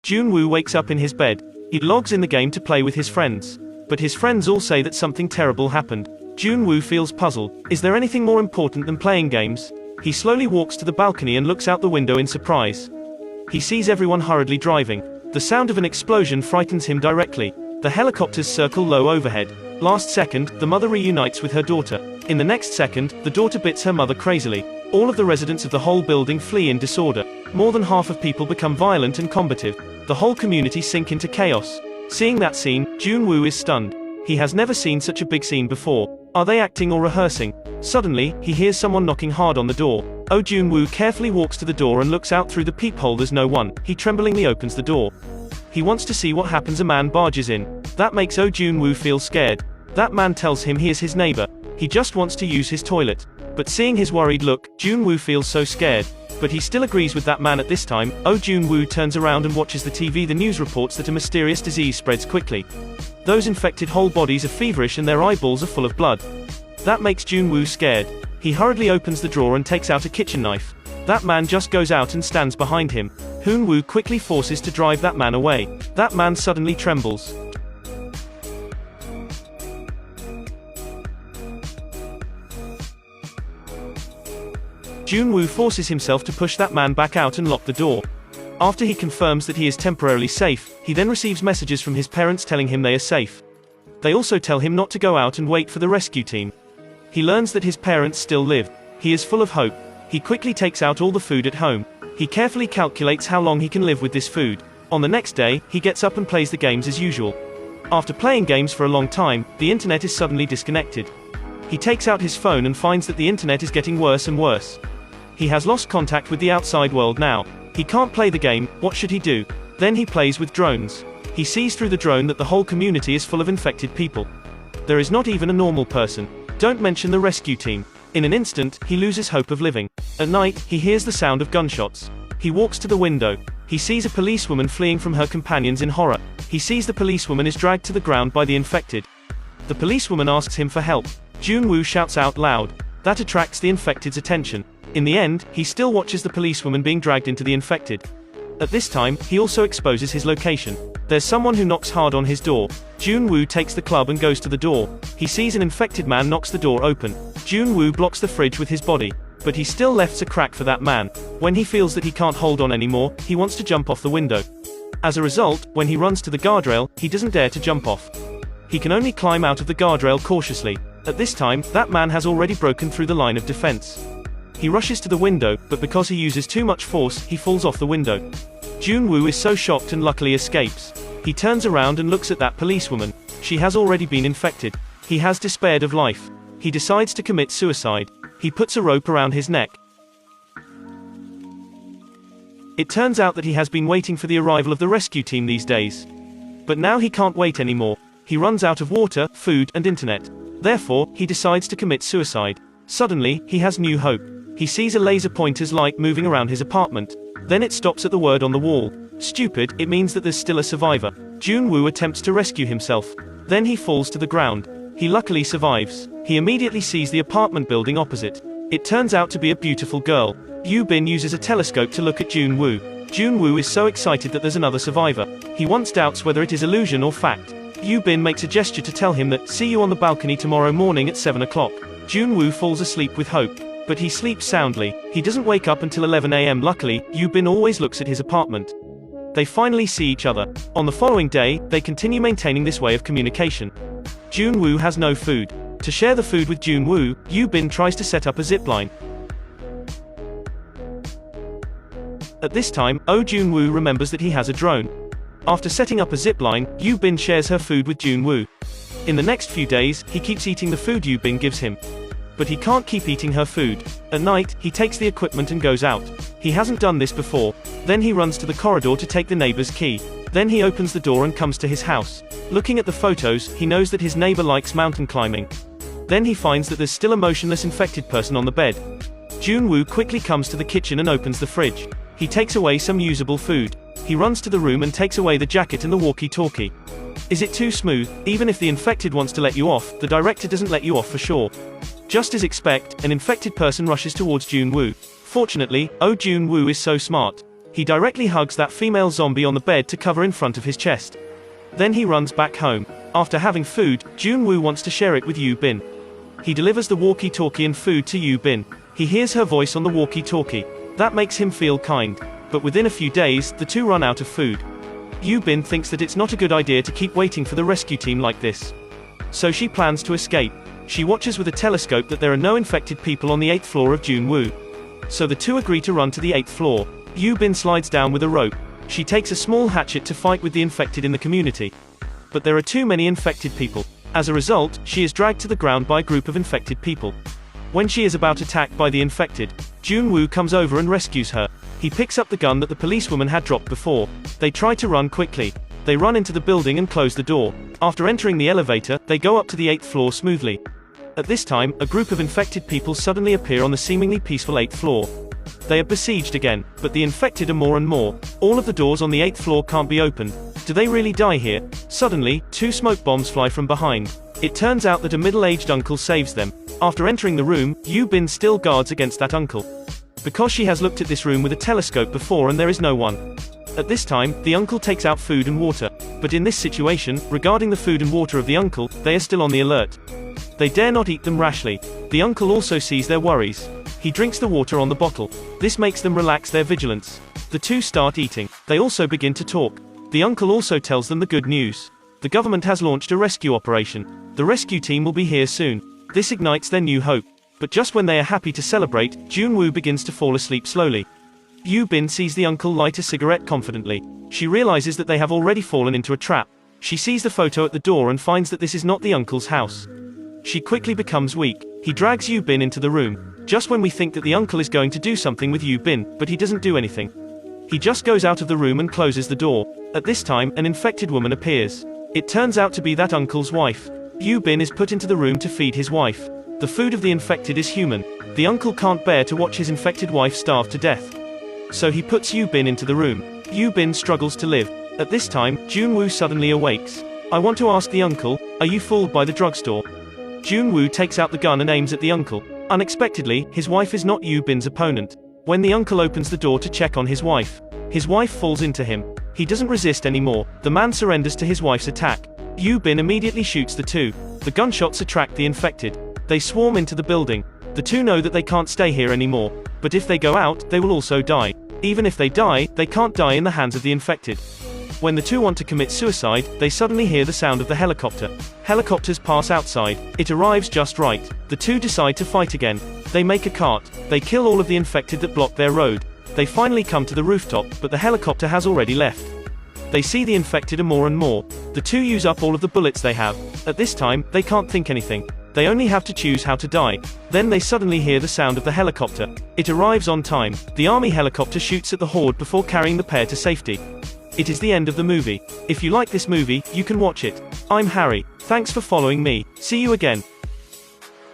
Jun-woo wakes up in his bed. He logs in the game to play with his friends. But his friends all say that something terrible happened. Jun-woo feels puzzled. Is there anything more important than playing games? He slowly walks to the balcony and looks out the window in surprise. He sees everyone hurriedly driving. The sound of an explosion frightens him directly. The helicopters circle low overhead. Last second, the mother reunites with her daughter. In the next second, the daughter bits her mother crazily. All of the residents of the whole building flee in disorder. More than half of people become violent and combative. The whole community sink into chaos. Seeing that scene, Jun-woo is stunned. He has never seen such a big scene before. Are they acting or rehearsing? Suddenly, he hears someone knocking hard on the door. Jun-woo carefully walks to the door and looks out through the peephole. There's no one. He tremblingly opens the door. He wants to see what happens. A man barges in. That makes Jun-woo feel scared. That man tells him he is his neighbor. He just wants to use his toilet. But seeing his worried look, Jun-woo feels so scared. But he still agrees with that man at this time. Jun-woo turns around and watches the TV. The news reports that a mysterious disease spreads quickly. Those infected whole bodies are feverish and their eyeballs are full of blood. That makes Jun-woo scared. He hurriedly opens the drawer and takes out a kitchen knife. That man just goes out and stands behind him. Jun-woo quickly forces to drive that man away. That man suddenly trembles. Jun-woo forces himself to push that man back out and lock the door. After he confirms that he is temporarily safe, he then receives messages from his parents telling him they are safe. They also tell him not to go out and wait for the rescue team. He learns that his parents still live. He is full of hope. He quickly takes out all the food at home. He carefully calculates how long he can live with this food. On the next day, he gets up and plays the games as usual. After playing games for a long time, the internet is suddenly disconnected. He takes out his phone and finds that the internet is getting worse and worse. He has lost contact with the outside world now. He can't play the game. What should he do? Then he plays with drones. He sees through the drone that the whole community is full of infected people. There is not even a normal person. Don't mention the rescue team. In an instant, he loses hope of living. At night, he hears the sound of gunshots. He walks to the window. He sees a policewoman fleeing from her companions in horror. He sees the policewoman is dragged to the ground by the infected. The policewoman asks him for help. Jun-woo shouts out loud. That attracts the infected's attention. In the end, he still watches the policewoman being dragged into the infected. At this time, he also exposes his location. There's someone who knocks hard on his door. Jun-woo takes the club and goes to the door. He sees an infected man knocks the door open. Jun-woo blocks the fridge with his body. But he still left a crack for that man. When he feels that he can't hold on anymore, he wants to jump off the window. As a result, when he runs to the guardrail, he doesn't dare to jump off. He can only climb out of the guardrail cautiously. At this time, that man has already broken through the line of defense. He rushes to the window, but because he uses too much force, he falls off the window. Jun-woo is so shocked and luckily escapes. He turns around and looks at that policewoman. She has already been infected. He has despaired of life. He decides to commit suicide. He puts a rope around his neck. It turns out that he has been waiting for the arrival of the rescue team these days. But now he can't wait anymore. He runs out of water, food, and internet. Therefore, he decides to commit suicide. Suddenly, he has new hope. He sees a laser pointer's light moving around his apartment. Then it stops at the word on the wall. Stupid, it means that there's still a survivor. Jun-woo attempts to rescue himself. Then he falls to the ground. He luckily survives. He immediately sees the apartment building opposite. It turns out to be a beautiful girl. Yoo-bin uses a telescope to look at Jun-woo. Jun-woo is so excited that there's another survivor. He once doubts whether it is illusion or fact. Yoo-bin makes a gesture to tell him that, see you on the balcony tomorrow morning at 7 o'clock. Jun-woo falls asleep with hope. But he sleeps soundly. He doesn't wake up until 11 a.m. Luckily, Yoo-bin always looks at his apartment. They finally see each other. On the following day, they continue maintaining this way of communication. Jun-woo has no food. To share the food with Jun-woo, Yoo-bin tries to set up a zipline. At this time, Jun-woo remembers that he has a drone. After setting up a zipline, Yoo-bin shares her food with Jun-woo. In the next few days, he keeps eating the food Yoo-bin gives him. But he can't keep eating her food. At night, he takes the equipment and goes out. He hasn't done this before. Then he runs to the corridor to take the neighbor's key. Then he opens the door and comes to his house. Looking at the photos, he knows that his neighbor likes mountain climbing. Then he finds that there's still a motionless infected person on the bed. Jun-woo quickly comes to the kitchen and opens the fridge. He takes away some usable food. He runs to the room and takes away the jacket and the walkie-talkie. Is it too smooth? Even if the infected wants to let you off, the director doesn't let you off for sure. Just as expected, an infected person rushes towards Jun-woo. Fortunately, Jun-woo is so smart. He directly hugs that female zombie on the bed to cover in front of his chest. Then he runs back home. After having food, Jun-woo wants to share it with Yoo-bin. He delivers the walkie-talkie and food to Yoo-bin. He hears her voice on the walkie-talkie. That makes him feel kind. But within a few days, the two run out of food. Yoo-bin thinks that it's not a good idea to keep waiting for the rescue team like this. So she plans to escape. She watches with a telescope that there are no infected people on the 8th floor of Jun-woo. So the two agree to run to the 8th floor. Yoo-bin slides down with a rope. She takes a small hatchet to fight with the infected in the community. But there are too many infected people. As a result, she is dragged to the ground by a group of infected people. When she is about attacked by the infected, Jun-woo comes over and rescues her. He picks up the gun that the policewoman had dropped before. They try to run quickly. They run into the building and close the door. After entering the elevator, they go up to the 8th floor smoothly. At this time, a group of infected people suddenly appear on the seemingly peaceful 8th floor. They are besieged again, but the infected are more and more. All of the doors on the 8th floor can't be opened. Do they really die here? Suddenly, 2 smoke bombs fly from behind. It turns out that a middle-aged uncle saves them. After entering the room, Yoo-bin still guards against that uncle. Because she has looked at this room with a telescope before and there is no one. At this time, the uncle takes out food and water. But in this situation, regarding the food and water of the uncle, they are still on the alert. They dare not eat them rashly. The uncle also sees their worries. He drinks the water on the bottle. This makes them relax their vigilance. The two start eating. They also begin to talk. The uncle also tells them the good news. The government has launched a rescue operation. The rescue team will be here soon. This ignites their new hope. But just when they are happy to celebrate, Jun-woo begins to fall asleep slowly. Yoo-bin sees the uncle light a cigarette confidently. She realizes that they have already fallen into a trap. She sees the photo at the door and finds that this is not the uncle's house. She quickly becomes weak. He drags Yoo-bin into the room. Just when we think that the uncle is going to do something with Yoo-bin, but he doesn't do anything. He just goes out of the room and closes the door. At this time, an infected woman appears. It turns out to be that uncle's wife. Yoo-bin is put into the room to feed his wife. The food of the infected is human. The uncle can't bear to watch his infected wife starve to death. So he puts Yoo-bin into the room. Yoo-bin struggles to live. At this time, Jun-woo suddenly awakes. I want to ask the uncle, are you fooled by the drugstore? Jun-woo takes out the gun and aims at the uncle. Unexpectedly, his wife is not Yoo-bin's opponent. When the uncle opens the door to check on his wife falls into him. He doesn't resist anymore. The man surrenders to his wife's attack. Yoo-bin immediately shoots the two. The gunshots attract the infected. They swarm into the building. The two know that they can't stay here anymore. But if they go out, they will also die. Even if they die, they can't die in the hands of the infected. When the two want to commit suicide, they suddenly hear the sound of the helicopter. Helicopters pass outside. It arrives just right. The two decide to fight again. They make a cart. They kill all of the infected that block their road. They finally come to the rooftop, but the helicopter has already left. They see the infected are more and more. The two use up all of the bullets they have. At this time, they can't think anything. They only have to choose how to die. Then they suddenly hear the sound of the helicopter. It arrives on time. The army helicopter shoots at the horde before carrying the pair to safety. It is the end of the movie. If you like this movie, you can watch it. I'm Harry. Thanks for following me. See you again.